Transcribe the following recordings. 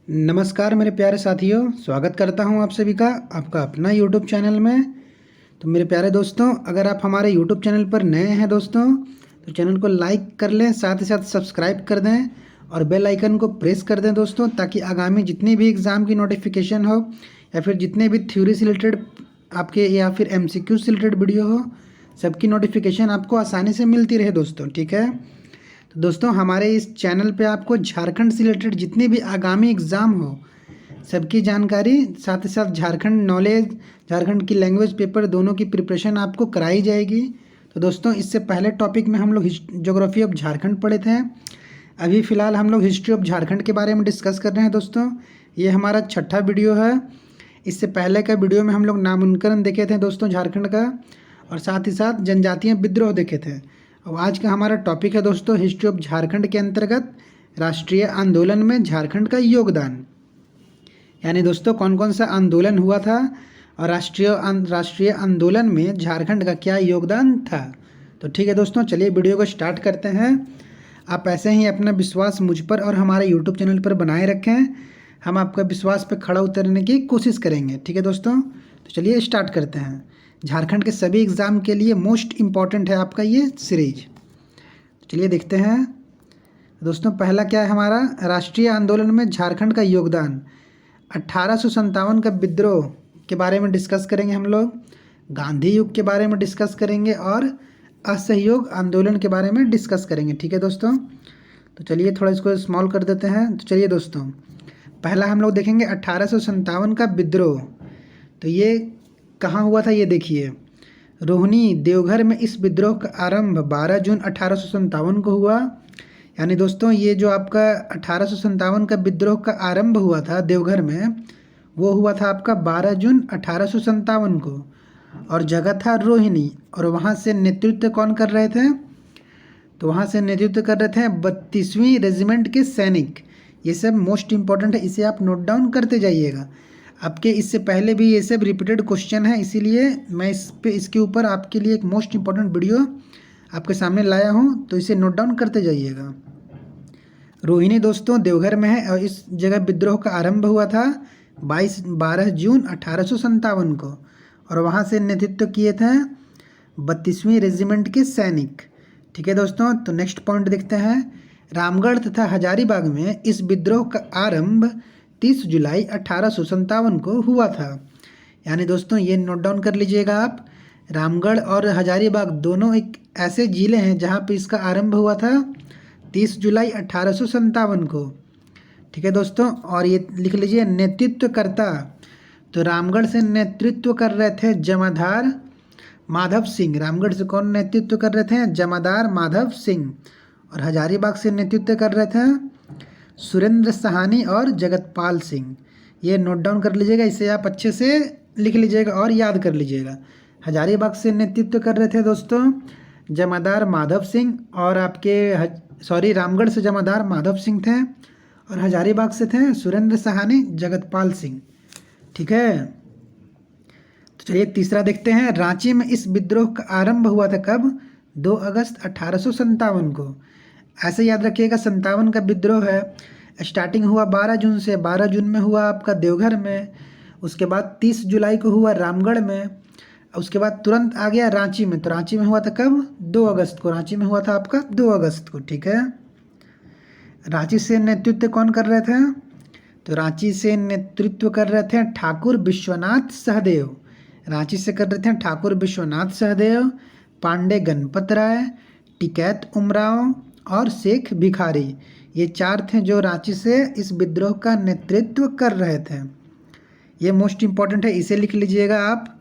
नमस्कार मेरे प्यारे साथियों, स्वागत करता हूं आप सभी का आपका अपना यूट्यूब चैनल में। तो मेरे प्यारे दोस्तों, अगर आप हमारे यूट्यूब चैनल पर नए हैं दोस्तों, तो चैनल को लाइक कर लें, साथ ही साथ सब्सक्राइब कर दें और बेल आइकन को प्रेस कर दें दोस्तों, ताकि आगामी जितनी भी एग्ज़ाम की नोटिफिकेशन हो या फिर जितने भी थ्योरी से रिलेटेड आपके या फिर MCQ से रिलेटेड वीडियो हो, सबकी नोटिफिकेशन आपको आसानी से मिलती रहे दोस्तों। ठीक है, तो दोस्तों हमारे इस चैनल पे आपको झारखंड से रिलेटेड जितने भी आगामी एग्ज़ाम हो सबकी जानकारी, साथ ही साथ झारखंड नॉलेज, झारखंड की लैंग्वेज पेपर दोनों की प्रिपरेशन आपको कराई जाएगी। तो दोस्तों इससे पहले टॉपिक में हम लोग ज्योग्राफी ऑफ झारखंड पढ़े थे। अभी फ़िलहाल हम लोग हिस्ट्री ऑफ झारखंड के बारे में डिस्कस कर रहे हैं दोस्तों। ये हमारा छठा वीडियो है। इससे पहले का वीडियो में हम लोग नामांकन देखे थे दोस्तों झारखंड का, और साथ ही साथ जनजातीय विद्रोह देखे थे। अब आज का हमारा टॉपिक है दोस्तों हिस्ट्री ऑफ झारखंड के अंतर्गत राष्ट्रीय आंदोलन में झारखंड का योगदान, यानी दोस्तों कौन कौन सा आंदोलन हुआ था और राष्ट्रीय आंदोलन में झारखंड का क्या योगदान था। तो ठीक है दोस्तों, चलिए वीडियो को स्टार्ट करते हैं। आप ऐसे ही अपना विश्वास मुझ पर और हमारे यूट्यूब चैनल पर बनाए रखें। हम आपका विश्वास पे खड़ा उतरने की कोशिश करेंगे। ठीक है दोस्तों, तो चलिए स्टार्ट करते हैं। झारखंड के सभी एग्ज़ाम के लिए मोस्ट इम्पॉर्टेंट है आपका ये सीरीज। चलिए देखते हैं दोस्तों, पहला क्या है हमारा, राष्ट्रीय आंदोलन में झारखंड का योगदान। 1857 का विद्रोह के बारे में डिस्कस करेंगे हम लोग, गांधी युग के बारे में डिस्कस करेंगे और असहयोग आंदोलन के बारे में डिस्कस करेंगे। ठीक है दोस्तों, तो चलिए थोड़ा इसको स्मॉल कर देते हैं। तो चलिए दोस्तों, पहला हम लोग देखेंगे 1857 का विद्रोह। तो ये कहाँ हुआ था, ये देखिए, रोहिणी देवघर में इस विद्रोह का आरंभ 12 जून 1857 को हुआ। यानी दोस्तों ये जो आपका 1857 का विद्रोह का आरंभ हुआ था देवघर में, वो हुआ था आपका 12 जून 1857 को, और जगह था रोहिणी। और वहाँ से नेतृत्व कौन कर रहे थे, तो वहाँ से नेतृत्व कर रहे थे 32वीं रेजिमेंट के सैनिक। ये सब मोस्ट इम्पॉर्टेंट है, इसे आप नोट डाउन करते जाइएगा। आपके इससे पहले भी ये सब रिपीटेड क्वेश्चन है, इसीलिए मैं इसके ऊपर आपके लिए एक मोस्ट इम्पॉर्टेंट वीडियो आपके सामने लाया हूँ, तो इसे नोट डाउन करते जाइएगा। रोहिणी दोस्तों देवघर में है और इस जगह विद्रोह का आरंभ हुआ था 12 जून 1857 को, और वहाँ से नेतृत्व किए थे 32वीं रेजिमेंट के सैनिक। ठीक है दोस्तों, तो नेक्स्ट पॉइंट देखते हैं। रामगढ़ तथा हजारीबाग में इस विद्रोह का आरंभ 30 जुलाई 1857 को हुआ था। यानी दोस्तों ये नोट डाउन कर लीजिएगा आप, रामगढ़ और हजारीबाग दोनों एक ऐसे ज़िले हैं जहाँ पे इसका आरंभ हुआ था 30 जुलाई 1857 को। ठीक है दोस्तों, और ये लिख लीजिए नेतृत्वकर्ता। तो रामगढ़ से नेतृत्व कर रहे थे जमादार माधव सिंह। रामगढ़ से कौन नेतृत्व कर रहे थे, जमादार माधव सिंह। और हजारीबाग से नेतृत्व कर रहे थे सुरेंद्र सहानी और जगतपाल सिंह। ये नोट डाउन कर लीजिएगा, इसे आप अच्छे से लिख लीजिएगा और याद कर लीजिएगा। हजारीबाग से नेतृत्व कर रहे थे दोस्तों जमादार माधव सिंह, और रामगढ़ से जमादार माधव सिंह थे, और हजारीबाग से थे सुरेंद्र सहानी, जगतपाल सिंह। ठीक है, तो चलिए तीसरा देखते हैं। रांची में इस विद्रोह का आरंभ हुआ था कब, 2 अगस्त 1857 को। ऐसे याद रखिएगा, 57 का विद्रोह है, स्टार्टिंग हुआ 12 जून से। 12 जून में हुआ आपका देवघर में, उसके बाद 30 जुलाई को हुआ रामगढ़ में, उसके बाद तुरंत आ गया रांची में। तो रांची में हुआ था कब, 2 अगस्त को। रांची में हुआ था आपका 2 अगस्त को। ठीक है, रांची से नेतृत्व कौन कर रहे थे, तो रांची से नेतृत्व कर रहे थे ठाकुर विश्वनाथ सहदेव। रांची से कर रहे थे ठाकुर विश्वनाथ सहदेव, पांडे गणपत राय, टिकैत उमराव और शेख भिखारी। ये 4 थे जो रांची से इस विद्रोह का नेतृत्व कर रहे थे। ये मोस्ट इम्पॉर्टेंट है, इसे लिख लीजिएगा, आप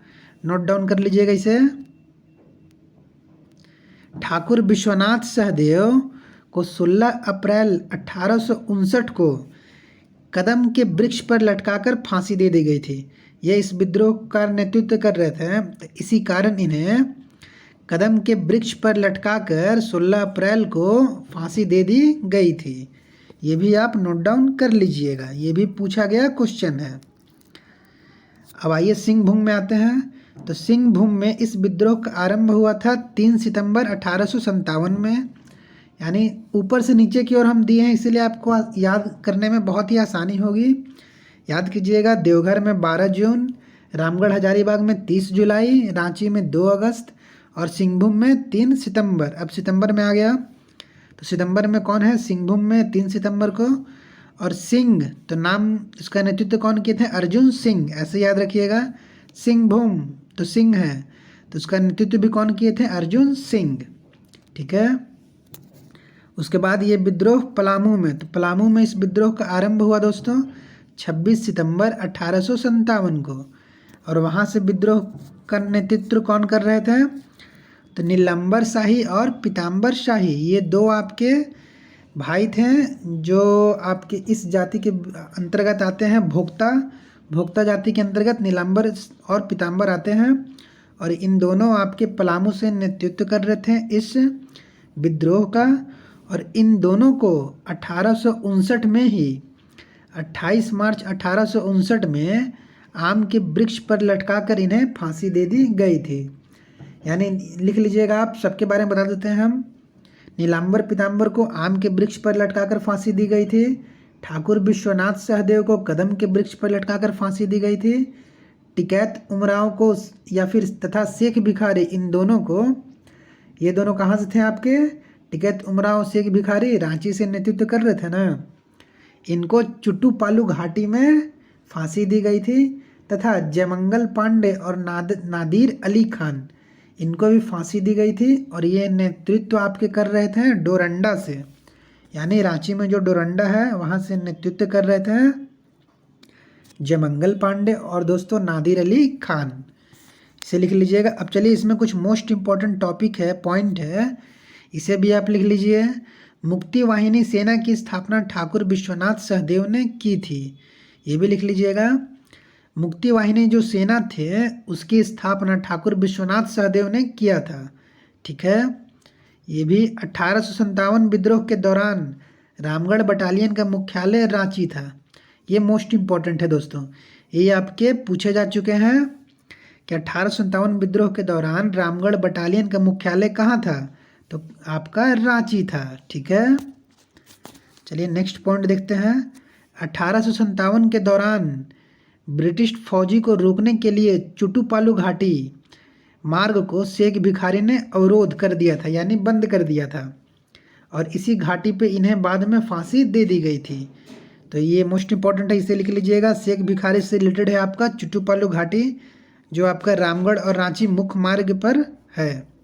नोट डाउन कर लीजिएगा इसे। ठाकुर विश्वनाथ सहदेव को 16 अप्रैल 1859 को कदम के वृक्ष पर लटकाकर फांसी दे दी गई थी। ये इस विद्रोह का नेतृत्व कर रहे थे, तो इसी कारण इन्हें कदम के वृक्ष पर लटकाकर 16 अप्रैल को फांसी दे दी गई थी। ये भी आप नोट डाउन कर लीजिएगा, ये भी पूछा गया क्वेश्चन है। अब आइए सिंहभूम में आते हैं। तो सिंहभूम में इस विद्रोह का आरंभ हुआ था 3 सितंबर 1857 में। यानी ऊपर से नीचे की ओर हम दिए हैं, इसीलिए आपको याद करने में बहुत ही आसानी होगी। याद कीजिएगा, देवघर में 12 जून, रामगढ़ हजारीबाग में 30 जुलाई, रांची में 2 अगस्त और सिंहभूम में 3 सितंबर। अब सितंबर में आ गया, तो सितंबर में कौन है? सिंहभूम में 3 सितंबर को। और सिंह, तो नाम इसका नेतृत्व कौन किए थे? अर्जुन सिंह, ऐसे याद रखिएगा। सिंहभूम तो सिंह है, तो उसका नेतृत्व भी कौन किए थे? अर्जुन सिंह। ठीक है। उसके बाद ये विद्रोह पलामू में, तो पलामू में इस विद्रोह का आरंभ हुआ दोस्तों 26 सितंबर 1857 को। और वहाँ से विद्रोह का नेतृत्व कौन कर रहे थे? तो नीलंबर शाही और पीताम्बर शाही, ये 2 आपके भाई थे जो आपके इस जाति के अंतर्गत आते हैं। भोक्ता जाति के अंतर्गत नीलांबर और पीताम्बर आते हैं। और इन दोनों आपके पलामू से नेतृत्व कर रहे थे इस विद्रोह का। और इन दोनों को 1859 में ही 28 मार्च 1859 में आम के वृक्ष पर लटकाकर इन्हें फांसी दे दी गई थी। यानी लिख लीजिएगा आप, सबके बारे में बता देते हैं हम। नीलांबर पीताम्बर को आम के वृक्ष पर लटकाकर फांसी दी गई थी। ठाकुर विश्वनाथ सहदेव को कदम के वृक्ष पर लटकाकर फांसी दी गई थी। टिकैत उमराव को या फिर तथा शेख भिखारी, इन दोनों को, ये दोनों कहाँ से थे आपके? टिकैत उमराव शेख भिखारी रांची से नेतृत्व कर रहे थे ना। इनको चुट्टू पालू घाटी में फांसी दी गई थी। तथा जयमंगल पांडे और नादिर अली खान, इनको भी फांसी दी गई थी। और ये नेतृत्व आपके कर रहे थे डोरंडा से, यानी रांची में जो डोरंडा है वहाँ से नेतृत्व कर रहे थे जयमंगल पांडे और दोस्तों नादिर अली खान। इसे लिख लीजिएगा। अब चलिए, इसमें कुछ मोस्ट इम्पॉर्टेंट टॉपिक है, पॉइंट है, इसे भी आप लिख लीजिए। मुक्ति वाहिनी सेना की स्थापना ठाकुर विश्वनाथ सहदेव ने की थी, ये भी लिख लीजिएगा। मुक्ति वाहिनी जो सेना थे उसकी स्थापना ठाकुर विश्वनाथ सहदेव ने किया था। ठीक है। ये भी 1857 विद्रोह के दौरान रामगढ़ बटालियन का मुख्यालय रांची था। ये मोस्ट इम्पॉर्टेंट है दोस्तों, ये आपके पूछे जा चुके हैं कि 1857 विद्रोह के दौरान रामगढ़ बटालियन का मुख्यालय कहाँ था? तो आपका रांची था। ठीक है। चलिए नेक्स्ट पॉइंट देखते हैं। 1857 के दौरान ब्रिटिश फौजी को रोकने के लिए चुटुपालू घाटी मार्ग को शेख भिखारी ने अवरोध कर दिया था, यानी बंद कर दिया था। और इसी घाटी पे इन्हें बाद में फांसी दे दी गई थी। तो ये मोस्ट इम्पॉर्टेंट है, इसे लिख लीजिएगा। शेख भिखारी से रिलेटेड है आपका चुटुपालू घाटी, जो आपका रामगढ़ और रांची मुख्य मार्ग पर है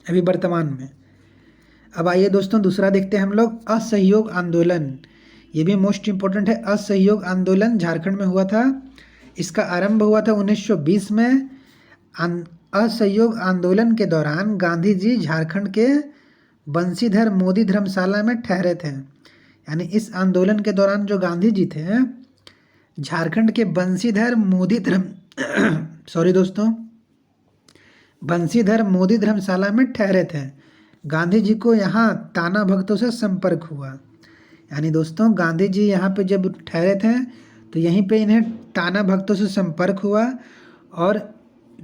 अभी वर्तमान में। अब आइए दोस्तों, दूसरा देखते हैं हम लोग, असहयोग आंदोलन। ये भी मोस्ट इम्पोर्टेंट है। असहयोग आंदोलन झारखंड में हुआ था। इसका आरंभ हुआ था 1920 में। असहयोग आंदोलन के दौरान गांधी जी झारखंड के बंशीधर मोदी धर्मशाला में ठहरे थे। यानी इस आंदोलन के दौरान जो गांधी जी थे झारखंड के बंशीधर मोदी धर्मशाला में ठहरे थे। गांधी जी को यहाँ ताना भक्तों से संपर्क हुआ। यानी दोस्तों गांधी जी यहाँ पे जब ठहरे थे तो यहीं पे इन्हें ताना भक्तों से संपर्क हुआ और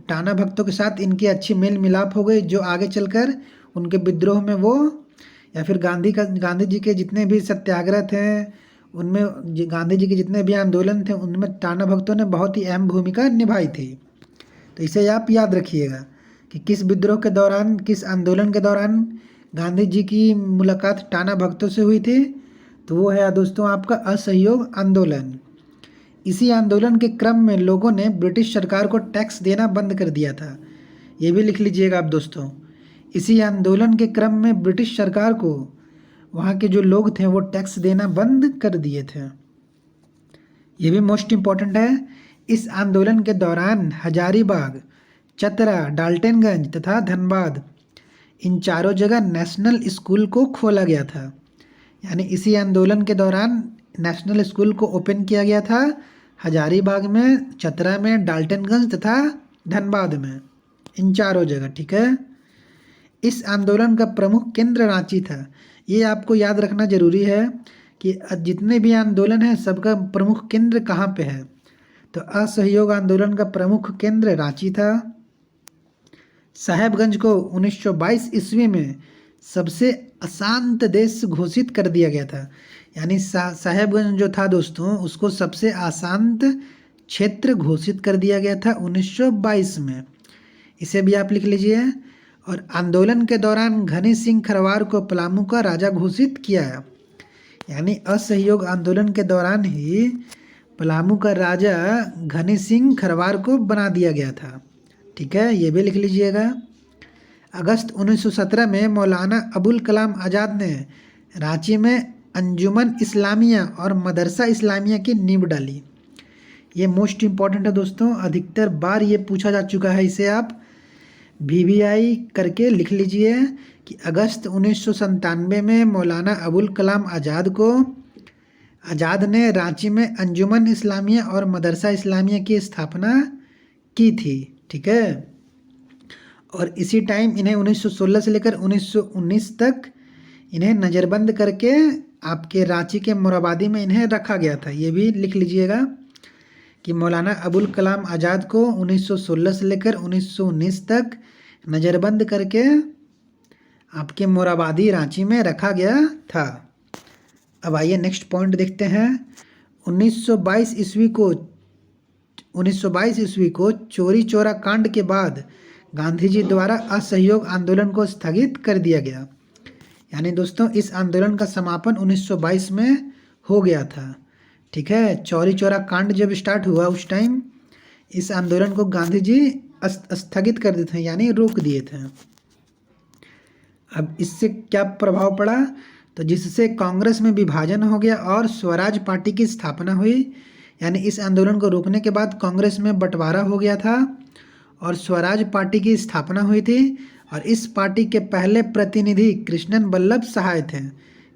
ताना भक्तों के साथ इनकी अच्छी मेल मिलाप हो गई, जो आगे चलकर उनके विद्रोह में वो या फिर गांधी जी के जितने भी सत्याग्रह थे उनमें, गांधी जी के जितने भी आंदोलन थे उनमें ताना भक्तों ने बहुत ही अहम भूमिका निभाई थी। तो इसे आप याद रखिएगा कि किस विद्रोह के दौरान, किस आंदोलन के दौरान गांधी जी की मुलाकात टाना भक्तों से हुई थी। तो वो है दोस्तों आपका असहयोग आंदोलन। इसी आंदोलन के क्रम में लोगों ने ब्रिटिश सरकार को टैक्स देना बंद कर दिया था। ये भी लिख लीजिएगा आप दोस्तों। इसी आंदोलन के क्रम में ब्रिटिश सरकार को वहाँ के जो लोग थे वो टैक्स देना बंद कर दिए थे। ये भी मोस्ट इम्पॉर्टेंट है। इस आंदोलन के दौरान हजारीबाग, चतरा, डाल्टनगंज तथा धनबाद, इन चारों जगह नेशनल स्कूल को खोला गया था। यानी इसी आंदोलन के दौरान नेशनल स्कूल को ओपन किया गया था हजारीबाग में, चतरा में, डाल्टनगंज तथा धनबाद में, इन चारों जगह। ठीक है। इस आंदोलन का प्रमुख केंद्र रांची था। ये आपको याद रखना जरूरी है कि जितने भी आंदोलन हैं सबका प्रमुख केंद्र कहाँ पे है। तो असहयोग आंदोलन का प्रमुख केंद्र रांची था। साहेबगंज को 1922 ईस्वी में सबसे अशांत देश घोषित कर दिया गया था। यानी साहेबगंज जो था दोस्तों, उसको सबसे अशांत क्षेत्र घोषित कर दिया गया था 1922 में। इसे भी आप लिख लीजिए। और आंदोलन के दौरान घनी सिंह खरवार को पलामू का राजा घोषित किया। यानी असहयोग आंदोलन के दौरान ही पलामू का राजा घनी सिंह खरवार को बना दिया गया था। ठीक है, ये भी लिख लीजिएगा। अगस्त 1917 में मौलाना अबुल कलाम आज़ाद ने रांची में अंजुमन इस्लामिया और मदरसा इस्लामिया की नींव डाली। ये मोस्ट इम्पॉर्टेंट है दोस्तों, अधिकतर बार ये पूछा जा चुका है। इसे आप VVI करके लिख लीजिए कि अगस्त 1997 में मौलाना अबुल कलाम आज़ाद ने रांची में अंजुमन इस्लामिया और मदरसा इस्लामिया की स्थापना की थी। ठीक है, और इसी टाइम इन्हें 1916 से लेकर 1919 तक इन्हें नज़रबंद करके आपके रांची के मोराबादी में इन्हें रखा गया था। ये भी लिख लीजिएगा कि मौलाना अबुल कलाम आज़ाद को 1916 से लेकर 1919 तक नज़रबंद करके आपके मोराबादी रांची में रखा गया था। अब आइए नेक्स्ट पॉइंट देखते हैं। 1922 ईस्वी को चोरी चौरा कांड के बाद गांधी जी द्वारा असहयोग आंदोलन को स्थगित कर दिया गया। यानी दोस्तों इस आंदोलन का समापन 1922 में हो गया था। ठीक है, चौरी चौरा कांड जब स्टार्ट हुआ उस टाइम इस आंदोलन को गांधी जी स्थगित कर दिए थे, यानी रोक दिए थे। अब इससे क्या प्रभाव पड़ा, तो जिससे कांग्रेस में विभाजन हो गया और स्वराज पार्टी की स्थापना हुई। यानी इस आंदोलन को रोकने के बाद कांग्रेस में बंटवारा हो गया था और स्वराज पार्टी की स्थापना हुई थी। और इस पार्टी के पहले प्रतिनिधि कृष्णन बल्लभ सहाय थे।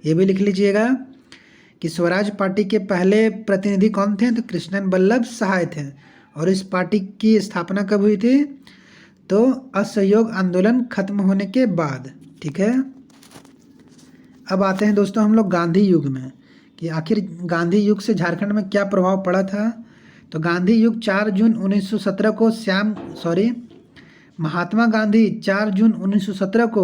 ये भी लिख लीजिएगा कि स्वराज पार्टी के पहले प्रतिनिधि कौन थे, तो कृष्णन बल्लभ सहाय थे। और इस पार्टी की स्थापना कब हुई थी, तो असहयोग आंदोलन खत्म होने के बाद। ठीक है, अब आते हैं दोस्तों हम लोग गांधी युग में कि आखिर गांधी युग से झारखंड में क्या प्रभाव पड़ा था। तो गांधी युग 4 जून 1917 को महात्मा गांधी 4 जून 1917 को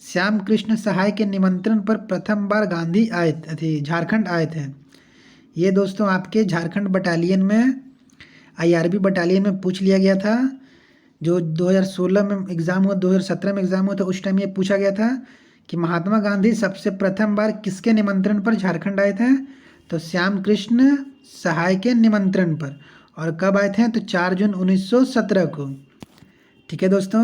श्याम कृष्ण सहाय के निमंत्रण पर प्रथम बार झारखंड आए थे। ये दोस्तों आपके झारखंड बटालियन में IRB बटालियन में पूछ लिया गया था। जो 2016 में एग्ज़ाम हुआ, 2017 में एग्ज़ाम हुआ था, उस टाइम ये पूछा गया था कि महात्मा गांधी सबसे प्रथम बार किसके निमंत्रण पर झारखंड आए थे, तो श्याम कृष्ण सहाय के निमंत्रण पर। और कब आए थे, तो 4 जून 1917 को। ठीक है दोस्तों,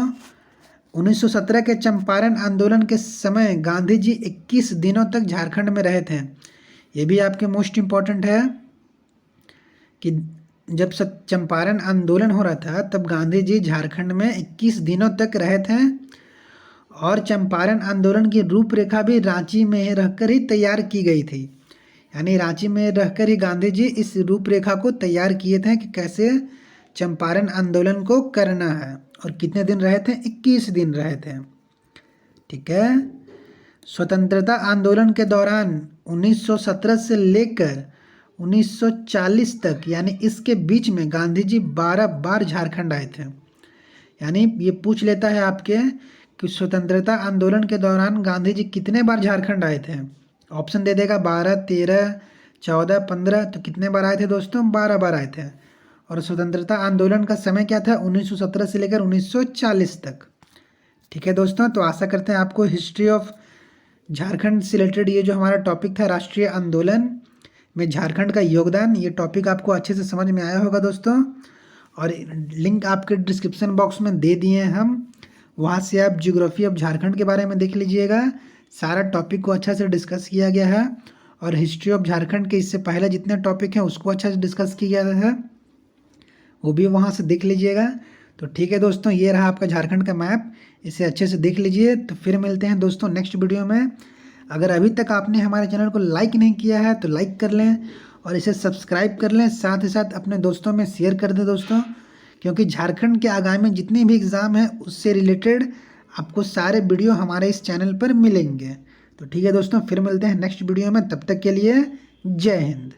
1917 के चंपारण आंदोलन के समय गांधी जी 21 दिनों तक झारखंड में रहे थे। ये भी आपके मोस्ट इम्पॉर्टेंट है कि जब चंपारण आंदोलन हो रहा था तब गांधी जी झारखंड में 21 दिनों तक रहे थे। और चंपारण आंदोलन की रूपरेखा भी रांची में रहकर ही तैयार की गई थी। यानी रांची में रहकर ही गांधी जी इस रूपरेखा को तैयार किए थे कि कैसे चंपारण आंदोलन को करना है। और कितने दिन रहे थे, 21 दिन रहे थे। ठीक है, स्वतंत्रता आंदोलन के दौरान 1917 से लेकर 1940 तक, यानी इसके बीच में गांधी जी 12 बार झारखंड आए थे। यानी ये पूछ लेता है आपके कि स्वतंत्रता आंदोलन के दौरान गांधी जी कितने बार झारखंड आए थे। ऑप्शन दे देगा 12, 13, 14, 15। तो कितने बार आए थे दोस्तों, 12 बार आए थे। और स्वतंत्रता आंदोलन का समय क्या था, 1917 से लेकर 1940 तक। ठीक है दोस्तों, तो आशा करते हैं आपको हिस्ट्री ऑफ झारखंड से रिलेटेड ये जो हमारा टॉपिक था राष्ट्रीय आंदोलन में झारखंड का योगदान, ये टॉपिक आपको अच्छे से समझ में आया होगा दोस्तों। और लिंक आपके डिस्क्रिप्शन बॉक्स में दे दिए हैं हम, वहाँ से आप ज्योग्राफी ऑफ झारखंड के बारे में देख लीजिएगा। सारा टॉपिक को अच्छा से डिस्कस किया गया है। और हिस्ट्री ऑफ झारखंड के इससे पहले जितने टॉपिक हैं उसको अच्छा से डिस्कस किया गया है, वो भी वहाँ से देख लीजिएगा। तो ठीक है दोस्तों, ये रहा आपका झारखंड का मैप, इसे अच्छे से देख लीजिए। तो फिर मिलते हैं दोस्तों नेक्स्ट वीडियो में। अगर अभी तक आपने हमारे चैनल को लाइक नहीं किया है तो लाइक कर लें और इसे सब्सक्राइब कर लें, साथ ही साथ अपने दोस्तों में शेयर कर दें दोस्तों, क्योंकि झारखंड के आगामी जितने भी एग्ज़ाम हैं उससे रिलेटेड आपको सारे वीडियो हमारे इस चैनल पर मिलेंगे। तो ठीक है दोस्तों, फिर मिलते हैं नेक्स्ट वीडियो में, तब तक के लिए जय हिंद।